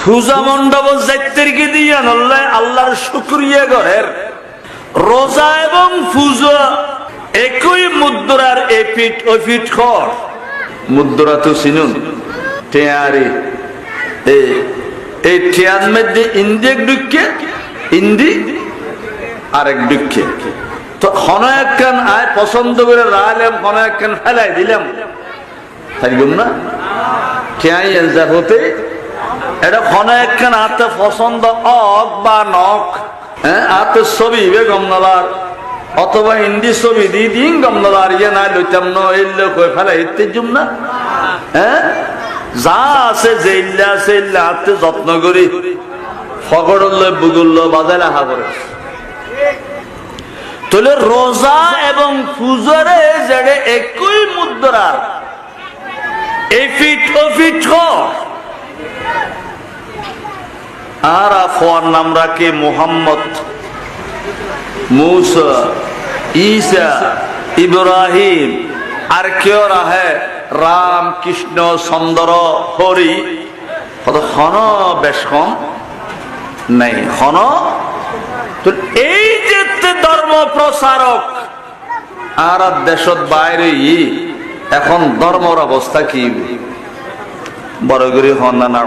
পূজা মণ্ডপ যাইতের কি দিয়া নল্লে আল্লাহর শুকরিয়া করেন। রোজা এবং পূজা একই মুদ্রার এপিট ওপিট কর। মুদ্রা তো চিনুন টেয়ারি, এই টেয়ার মধ্যে ইন্দি এক দুঃখে, ইন্দি আরেক দুঃখে। তো হন একখান আয় পছন্দ করে রাখলাম, হন একখান ফেলাই দিলাম, থাকলাম না টেয়াই এনজার হতে। এটা হন একখান হাতে পছন্দ অক বা নক, হ্যাঁ হাতে ছবি গমনালার অথবা হিন্দি ছবি দিয়ে দিন গমনালার ইয়ে না লইতাম ন এলে কই ফেলাই ইত্তে জুম না। হ্যাঁ যা আছে যে ইল্লা আছে ইল্লা হাতে যত্ন করি ফগড়ল বুগুল্ল বাজায় রাখা করে। তাহলে রোজা এবং পূজারে যেড়ে একই মুদ্রার এফিট ওফিট কর। আর আফওয়ার নাম রাখে মোহাম্মদ, मूसा, ईसा, इब्राहिम আর কেউ রাহে রাম, কৃষ্ণ, চন্দ্র, হরি। হন বেশ কম নাই হন। তো এই যে ধর্ম প্রচারক আর দেশত বাইরে এখন ধর্মর অবস্থা কি বড় করে হন না।